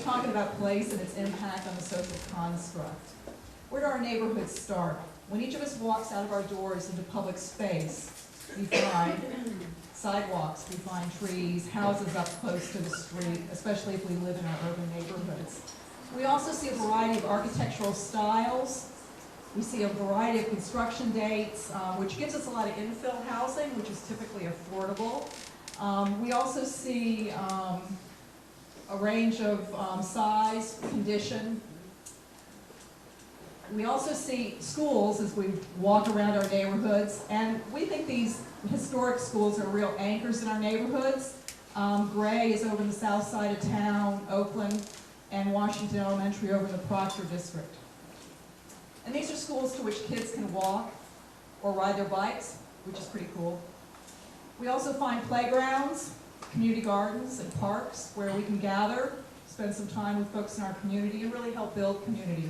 talking about place and its impact on the social construct. Where do our neighborhoods start? When each of us walks out of our doors into public space, we find sidewalks, we find trees, houses up close to the street, especially if we live in our urban neighborhoods. We also see a variety of architectural styles. We see a variety of construction dates, which gives us a lot of infill housing, which is typically affordable. We also see a range of size, condition. We also see schools as we walk around our neighborhoods, and we think these historic schools are real anchors in our neighborhoods. Gray is over in the south side of town, Oakland, and Washington Elementary over in the Proctor District. And these are schools to which kids can walk or ride their bikes, which is pretty cool. We also find playgrounds, community gardens, and parks where we can gather, spend some time with folks in our community, and really help build community.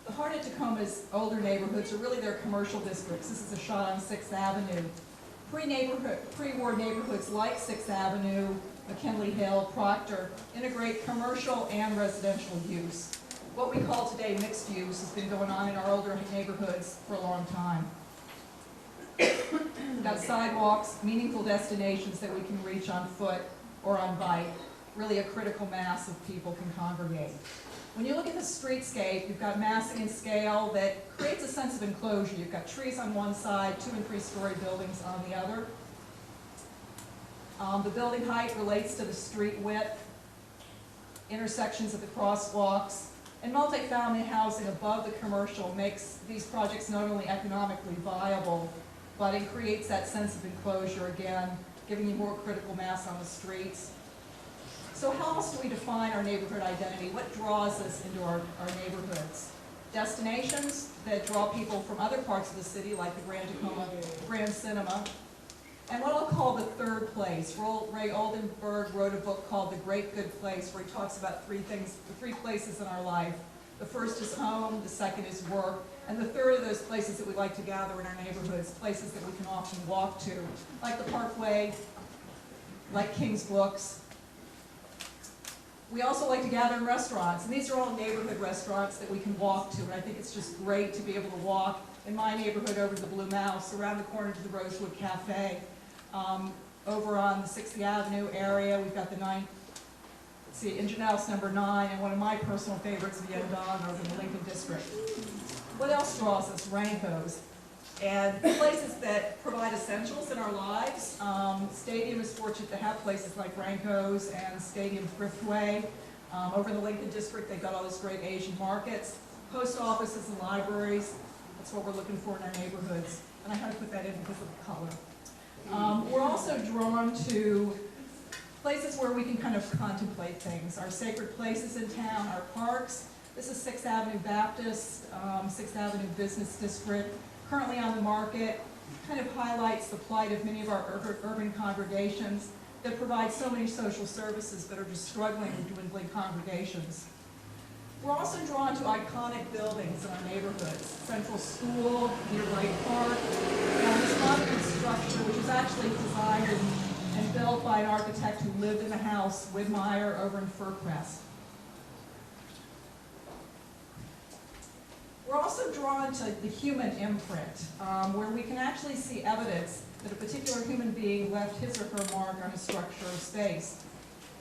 The heart of Tacoma's older neighborhoods are really their commercial districts. This is a shot on 6th Avenue. Pre-war neighborhoods like 6th Avenue, McKinley Hill, Proctor integrate commercial and residential use. What we call today mixed use has been going on in our older neighborhoods for a long time. We've got sidewalks, meaningful destinations that we can reach on foot or on bike. Really a critical mass of people can congregate. When you look at the streetscape, you've got massing and scale that creates a sense of enclosure. You've got trees on one side, 2- and 3-story buildings on the other. The building height relates to the street width, intersections of the crosswalks, and multifamily housing above the commercial makes these projects not only economically viable, but it creates that sense of enclosure again, giving you more critical mass on the streets. So how else do we define our neighborhood identity? What draws us into our neighborhoods? Destinations that draw people from other parts of the city, like the Grand Tacoma Grand Cinema. And what I'll call the third place. Ray Oldenburg wrote a book called The Great Good Place, where he talks about three places in our life. The first is home, the second is work, and the third are those places that we like to gather in our neighborhoods, places that we can often walk to, like the Parkway, like King's Books. We also like to gather in restaurants, and these are all neighborhood restaurants that we can walk to, and I think it's just great to be able to walk in my neighborhood over to the Blue Mouse, around the corner to the Rosewood Cafe. Over on the 60th Avenue area, we've got the Engine House number 9, and one of my personal favorites, Vietnam, over in the Lincoln District. What else draws us? Rainbows. And places that provide essentials in our lives. Stadium is fortunate to have places like Ranco's and Stadium Thriftway. Over in the Lincoln District, they've got all those great Asian markets. Post offices and libraries. That's what we're looking for in our neighborhoods. And I had to put that in because of the color. We're also drawn to places where we can kind of contemplate things. Our sacred places in town, our parks. This is 6th Avenue Baptist, 6th Avenue Business District. Currently on the market, kind of highlights the plight of many of our urban congregations that provide so many social services but are just struggling with dwindling congregations. We're also drawn to iconic buildings in our neighborhoods. Central School, near Wright Park, and this modern structure, which was actually designed and built by an architect who lived in the house, Widmeyer, over in Fircrest. We're also drawn to the human imprint, where we can actually see evidence that a particular human being left his or her mark on a structure or space.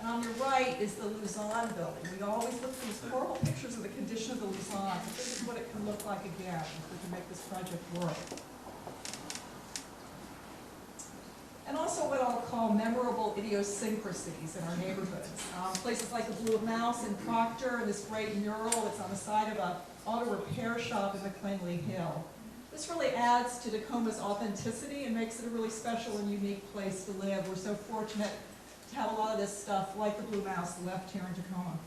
And on your right is the Luzon building. We always look at these horrible pictures of the condition of the Luzon. This is what it can look like again if we can make this project work. And also what I'll call memorable idiosyncrasies in our neighborhoods. Places like the Blue Mouse in Proctor, and this great mural that's on the side of a auto repair shop in McKinley Hill. This really adds to Tacoma's authenticity and makes it a really special and unique place to live. We're so fortunate to have a lot of this stuff, like the Blue Mouse, left here in Tacoma.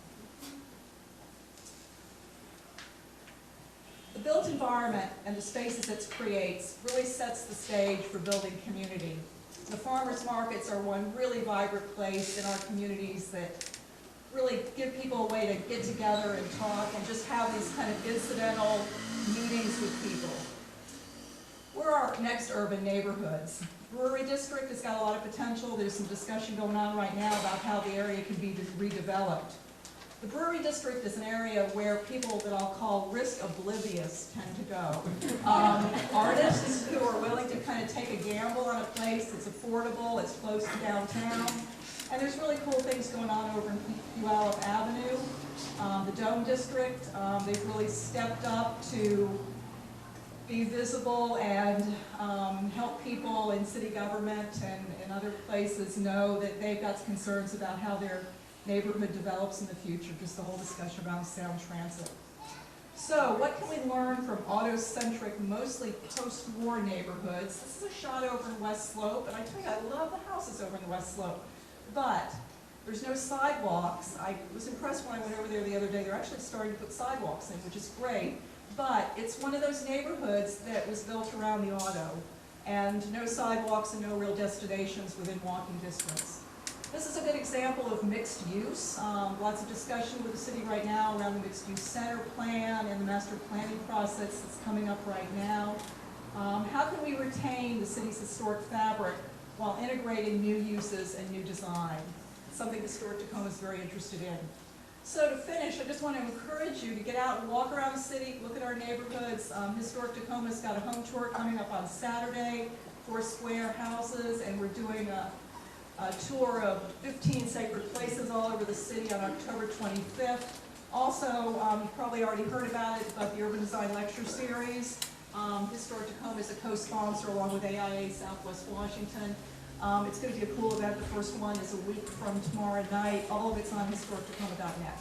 The built environment and the spaces it creates really sets the stage for building community. The farmers markets are one really vibrant place in our communities that really give people a way to get together and talk and just have these kind of incidental meetings with people. Where are our next urban neighborhoods? Brewery District has got a lot of potential. There's some discussion going on right now about how the area can be redeveloped. The Brewery District is an area where people that I'll call risk oblivious tend to go. Artists who are willing to kind of take a gamble on a place that's affordable, it's close to downtown. And there's really cool things going on over in Puyallup Avenue. The Dome District, they've really stepped up to be visible and help people in city government and other places know that they've got concerns about how their neighborhood develops in the future, just the whole discussion around sound transit. So what can we learn from auto-centric, mostly post-war neighborhoods? This is a shot over in West Slope, and I tell you, I love the houses over in the West Slope, but there's no sidewalks. I was impressed when I went over there the other day. They're actually starting to put sidewalks in, which is great, but it's one of those neighborhoods that was built around the auto, and no sidewalks and no real destinations within walking distance. This is a good example of mixed use. Lots of discussion with the city right now around the mixed use center plan and the master planning process that's coming up right now. How can we retain the city's historic fabric while integrating new uses and new design? Something Historic Tacoma is very interested in. So to finish, I just want to encourage you to get out and walk around the city, look at our neighborhoods. Historic Tacoma's got a home tour coming up on Saturday, 4 square houses, and we're doing a tour of 15 sacred places all over the city on October 25th. Also, you've probably already heard about it, but the Urban Design Lecture Series. Historic Tacoma is a co-sponsor along with AIA Southwest Washington. It's going to be a cool event. The first one is a week from tomorrow night. All of it's on historictacoma.net.